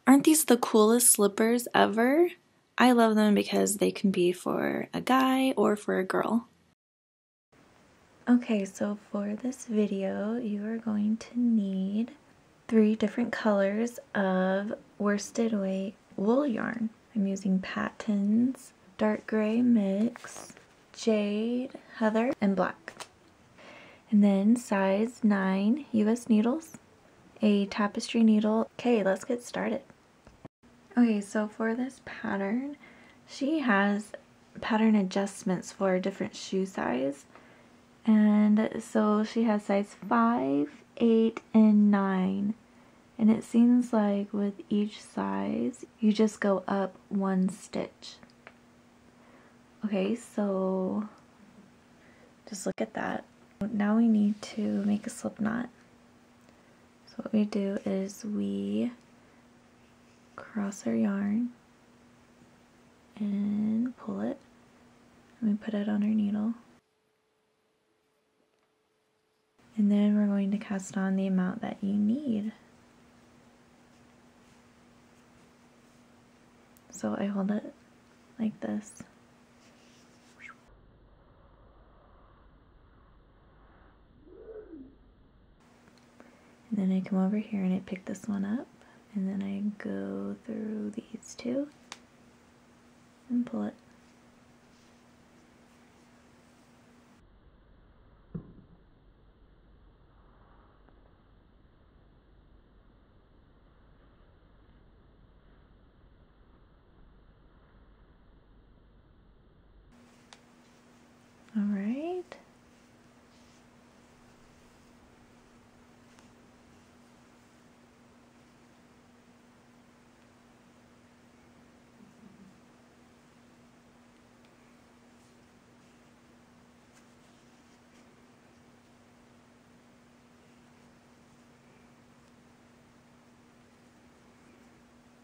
Aren't these the coolest slippers ever? I love them because they can be for a guy or for a girl. Okay, so for this video, you are going to need 3 different colors of worsted weight wool yarn. I'm using Patton's dark gray mix, jade, heather, and black. And then size 9 US needles, a tapestry needle. Okay, let's get started. Okay, so for this pattern, she has pattern adjustments for different shoe size. And so she has size 5, 8, and 9. And it seems like with each size, you just go up 1 stitch. Okay, so just look at that. Now we need to make a slip knot. So what we do is we cross our yarn and pull it, and we put it on our needle. And then we're going to cast on the amount that you need. So I hold it like this. And then I come over here and I pick this one up, and then I go through these 2 and pull it. All right.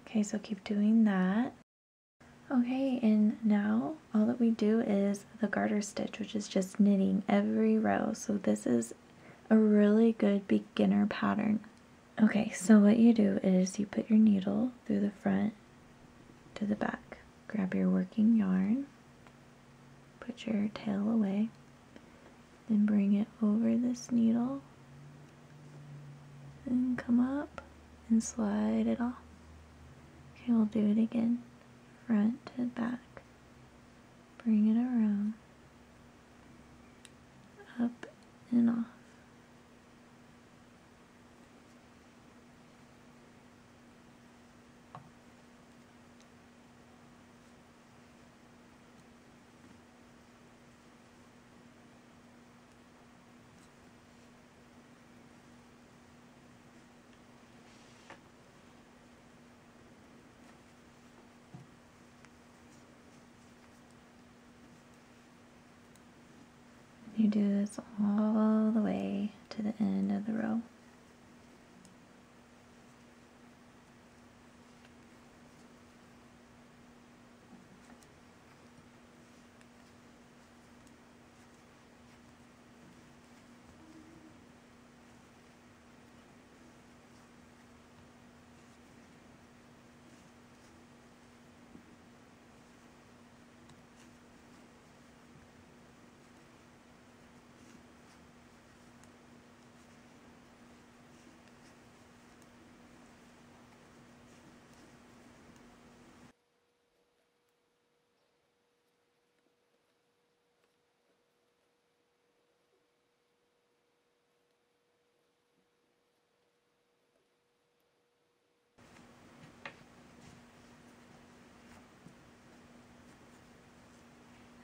Okay, so keep doing that. Okay, and now all that we do is the garter stitch, which is just knitting every row. So this is a really good beginner pattern. Okay, so what you do is you put your needle through the front to the back. Grab your working yarn, put your tail away, then bring it over this needle, and come up and slide it off. Okay, we'll do it again. Front to back. Bring it around. Up and off. You do this all the way to the end of the row.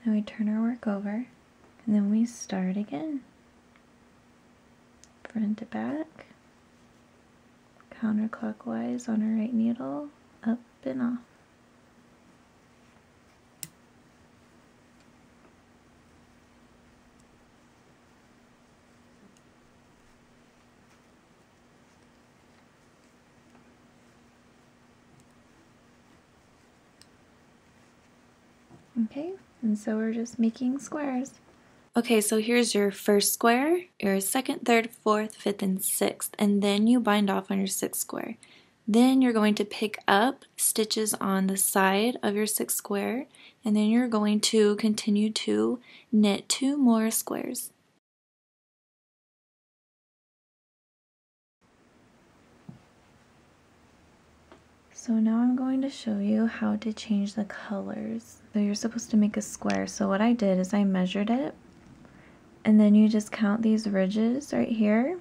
And we turn our work over, and then we start again. Front to back, counterclockwise on our right needle, up and off. Okay, and so we're just making squares. Okay, so here's your first square, your second, third, fourth, fifth, and sixth, and then you bind off on your sixth square. Then you're going to pick up stitches on the side of your 6 square, and then you're going to continue to knit 2 more squares. So now I'm going to show you how to change the colors. So you're supposed to make a square. So what I did is I measured it, and then you just count these ridges right here,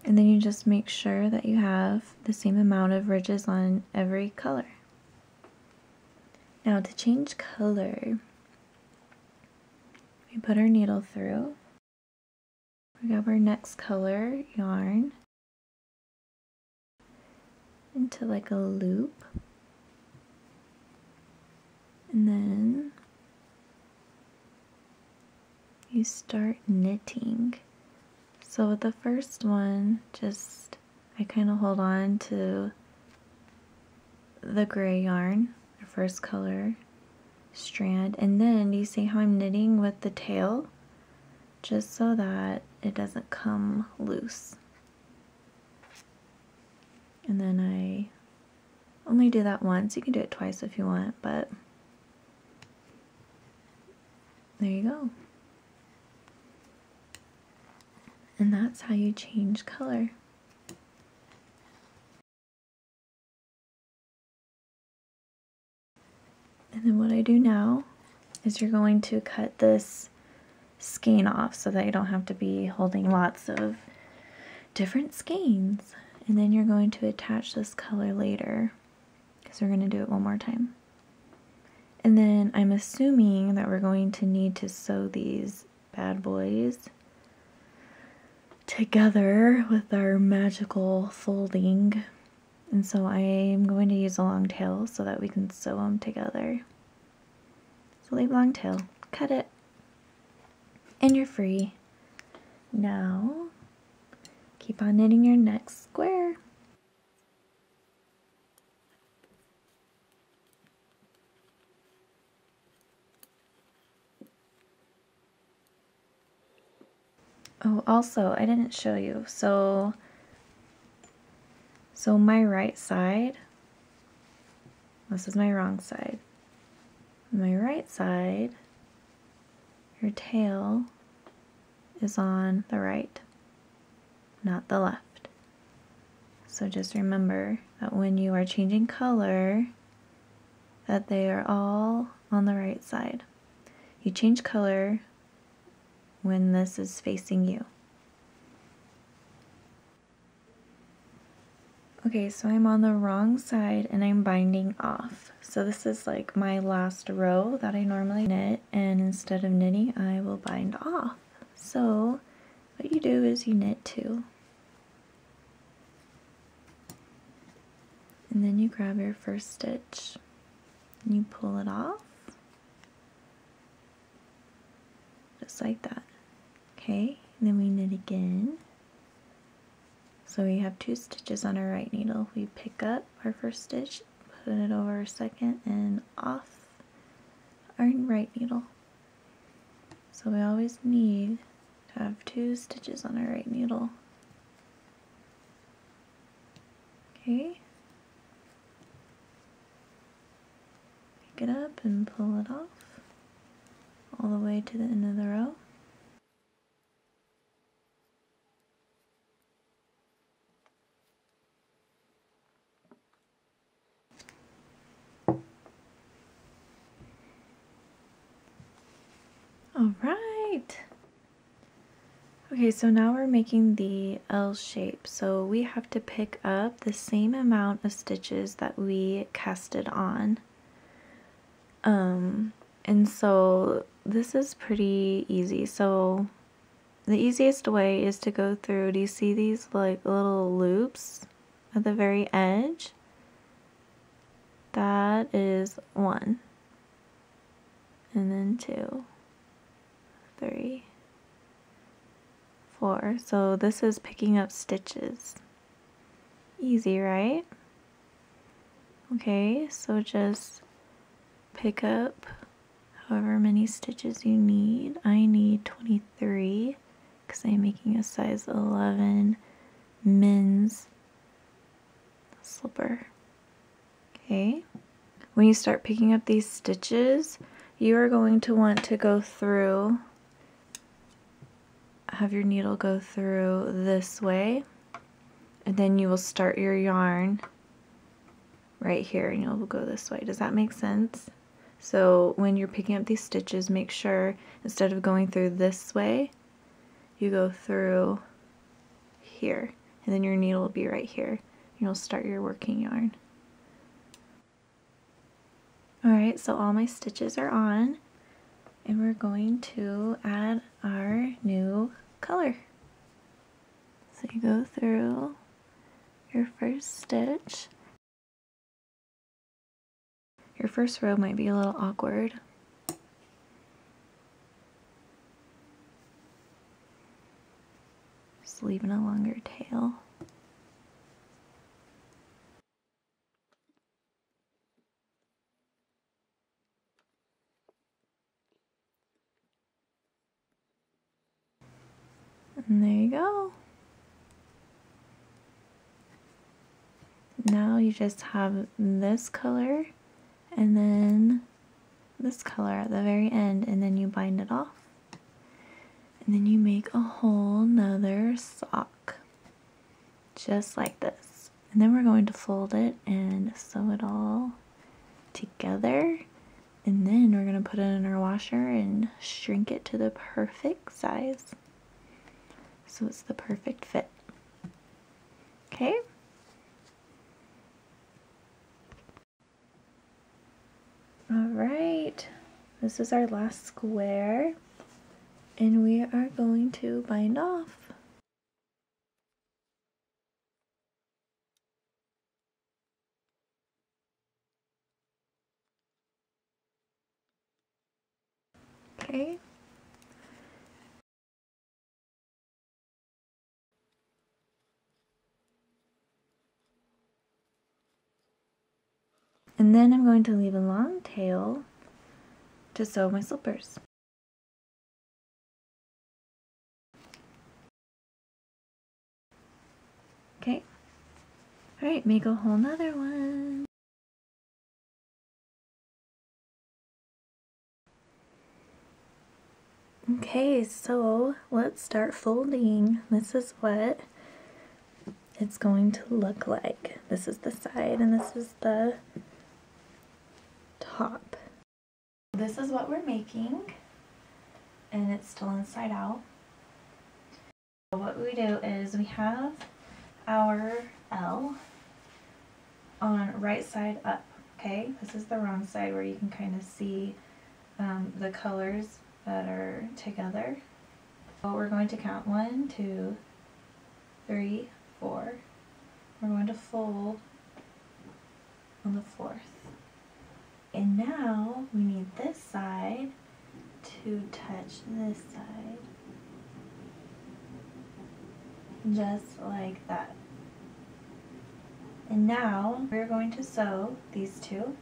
and then you just make sure that you have the same amount of ridges on every color. Now to change color, we put our needle through, we grab our next color yarn into like a loop, and then you start knitting. So with the first one, I kind of hold on to the gray yarn, the first color strand, and then you see how I'm knitting with the tail, just so that it doesn't come loose. And then I only do that once. You can do it twice if you want, but there you go. And that's how you change color. And then what I do now is you're going to cut this skein off so that you don't have to be holding lots of different skeins. And then you're going to attach this color later, because we're going to do it one more time. And then I'm assuming that we're going to need to sew these bad boys together with our magical folding. And so I am going to use a long tail so that we can sew them together. So leave long tail, cut it, and you're free. Now, keep on knitting your next square. Oh, also, I didn't show you. So my right side, this is my wrong side. My right side, your tail is on the right, not the left. So just remember that when you are changing color, that they are all on the right side. You change color when this is facing you. Okay, so I'm on the wrong side and I'm binding off. So this is like my last row that I normally knit, and instead of knitting, I will bind off. So what you do is you knit 2. And then you grab your first stitch and you pull it off. Just like that. Okay, and then we knit again. So we have 2 stitches on our right needle. We pick up our first stitch, put it over our second, and off our right needle. So we always need to have 2 stitches on our right needle. Okay. Pick it up and pull it off all the way to the end of the row. Alright! Okay, so now we're making the L shape. So we have to pick up the same amount of stitches that we casted on. And so this is pretty easy. So the easiest way is to go through, do you see these like little loops at the very edge? That is 1. And then 2, 3, 4. So this is picking up stitches. Easy, right? Okay, so just pick up however many stitches you need. I need 23 because I'm making a size 11 men's slipper. Okay, when you start picking up these stitches, you are going to want to go through, have your needle go through this way, and then you will start your yarn right here and you'll go this way. Does that make sense? So when you're picking up these stitches, make sure instead of going through this way, you go through here, and then your needle will be right here. You'll start your working yarn. Alright, so all my stitches are on, and we're going to add our new color. So you go through your first stitch. Your first row might be a little awkward. Just leaving a longer tail. And there you go. Now you just have this color and then this color at the very end, and then you bind it off. And then you make a whole nother sock. Just like this. And then we're going to fold it and sew it all together. And then we're going to put it in our washer and shrink it to the perfect size. So it's the perfect fit. Okay? Alright, this is our last square, and we are going to bind off. Okay. And then I'm going to leave a long tail to sew my slippers. Okay. Alright, make a whole nother one. Okay, so let's start folding. This is what it's going to look like. This is the side and this is the top. This is what we're making, and it's still inside out. What we do is we have our L on right side up, okay? This is the wrong side where you can kind of see the colors that are together. So we're going to count 1, 2, 3, 4. We're going to fold on the 4th. And now we need this side to touch this side. Just like that. And now we're going to sew these two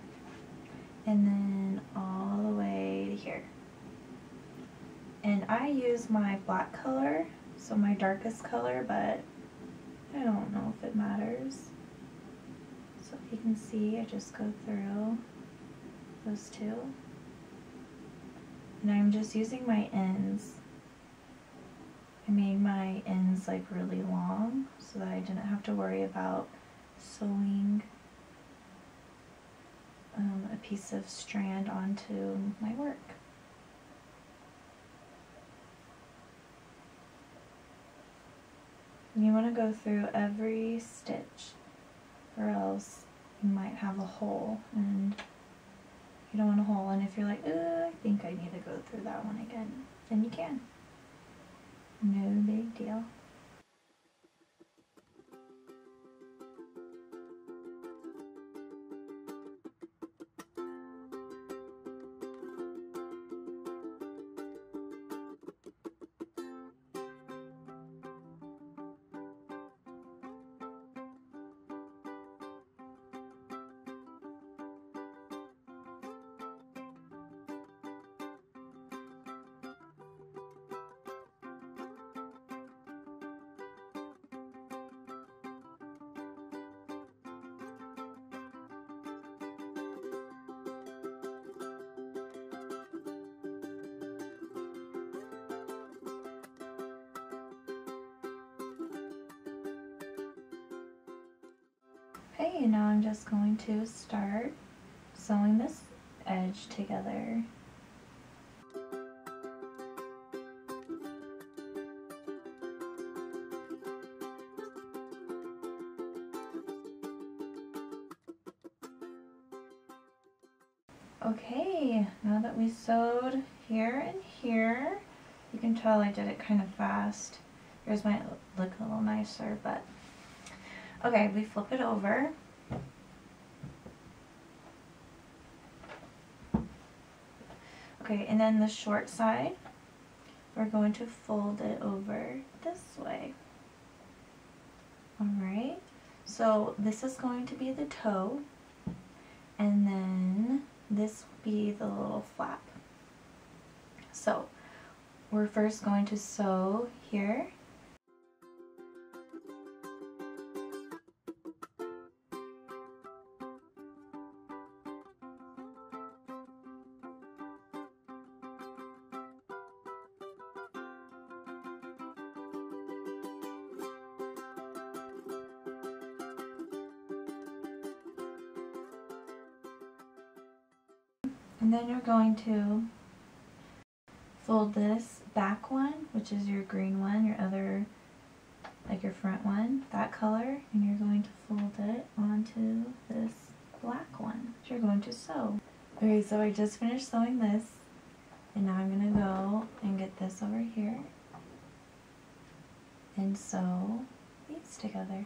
and then all the way to here. And I use my black color, so my darkest color, but I don't know if it matters. So if you can see, I just go through those two. And I'm just using my ends. I made my ends like really long so that I didn't have to worry about sewing a piece of strand onto my work. And you want to go through every stitch, or else you might have a hole, and you don't want a hole. And if you're like, I think I need to go through that one again, then you can. No big deal. Okay, and now I'm just going to start sewing this edge together. Okay, now that we sewed here and here, you can tell I did it kind of fast. Yours might look a little nicer, but okay, we flip it over. Okay, and then the short side, we're going to fold it over this way. Alright, so this is going to be the toe, and then this will be the little flap. So we're first going to sew here. And then you're going to fold this back one, which is your green one, your other, like your front one, that color, and you're going to fold it onto this black one that you're going to sew. Okay, so I just finished sewing this, and now I'm going to go and get this over here and sew these together.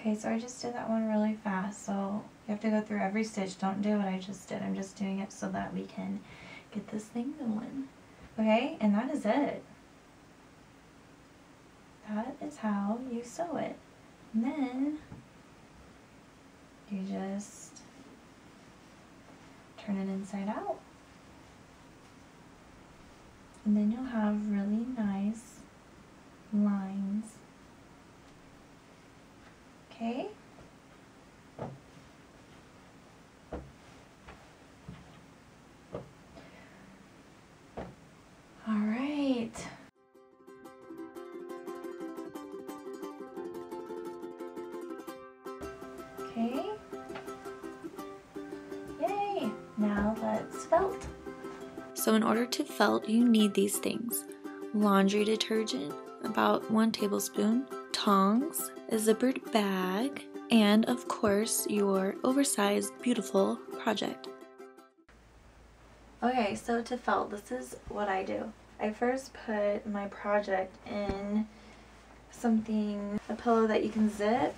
Okay, so I just did that one really fast, so you have to go through every stitch. Don't do what I just did. I'm just doing it so that we can get this thing going. Okay, and that is it. That is how you sew it. And then you just turn it inside out. And then you'll have really nice lines. Okay. All right. Okay. Yay. Now let's felt. So in order to felt, you need these things. Laundry detergent, about 1 tablespoon, tongs, a zippered bag, and of course your oversized beautiful project. Okay, so to felt, this is what I do. I first put my project in something, a pillow that you can zip,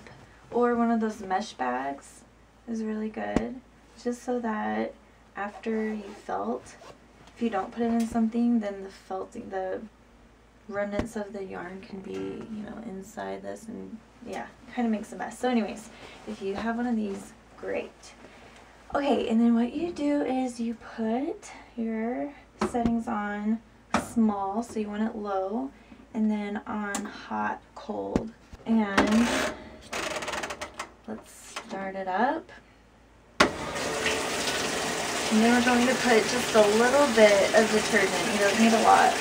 or one of those mesh bags is really good, just so that after you felt, if you don't put it in something, then the felting, the remnants of the yarn can be, you know, inside this, and yeah, kind of makes a mess. So anyways, if you have one of these, great. Okay, and then what you do is you put your settings on small, so you want it low, and then on hot, cold. And let's start it up. And then we're going to put just a little bit of detergent. You don't need a lot.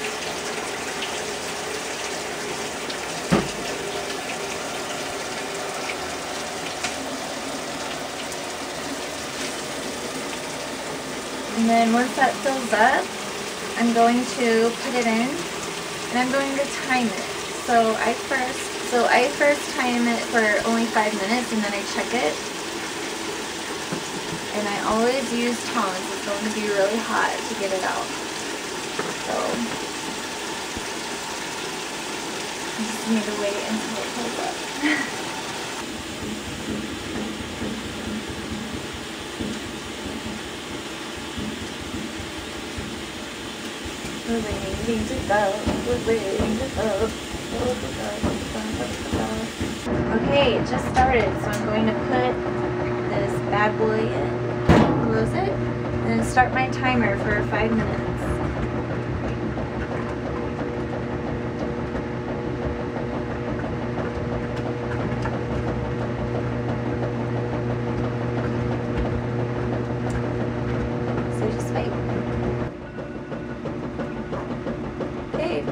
And then once that fills up, I'm going to put it in, and I'm going to time it. So I first time it for only 5 minutes, and then I check it. And I always use tongs. It's going to be really hot to get it out. So I just need to wait until it fills up. We're waiting to go, we're waiting to go. Okay, it just started, so I'm going to put this bad boy in, close it, then start my timer for 5 minutes. So just wait. Okay,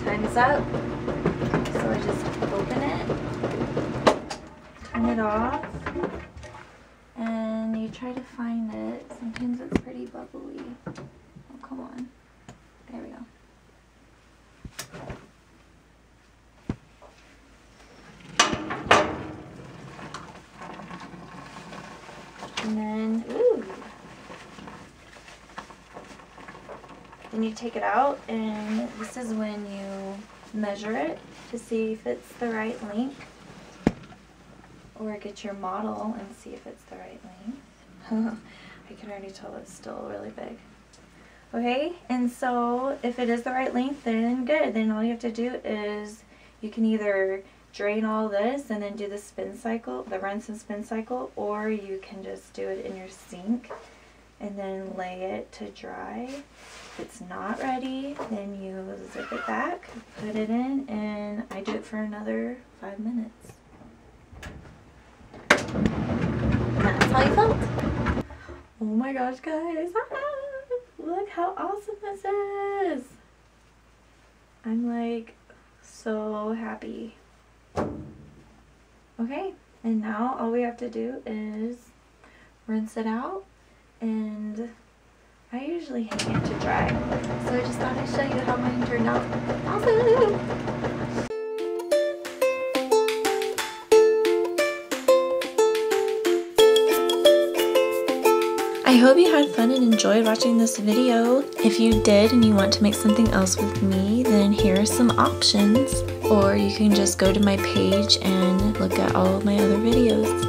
time's up. So I just open it, turn it off, and you try to find it. Sometimes it's pretty bubbly. Oh, come on. There we go. And then, ooh. Then you take it out, and this is when you measure it to see if it's the right length, or get your model and see if it's the right length. I can already tell it's still really big. Okay, and so if it is the right length, then good. Then all you have to do is you can either drain all this and then do the spin cycle, the rinse and spin cycle, or you can just do it in your sink and then lay it to dry. If it's not ready, then you zip it back, put it in, and I do it for another 5 minutes. And that's how you felt. Oh my gosh, guys. Look how awesome this is. I'm like so happy. Okay, and now all we have to do is rinse it out, and I usually hang it to dry, so I just thought I'd show you how mine turned out. Awesome! I hope you had fun and enjoyed watching this video. If you did and you want to make something else with me, then here are some options. Or you can just go to my page and look at all of my other videos.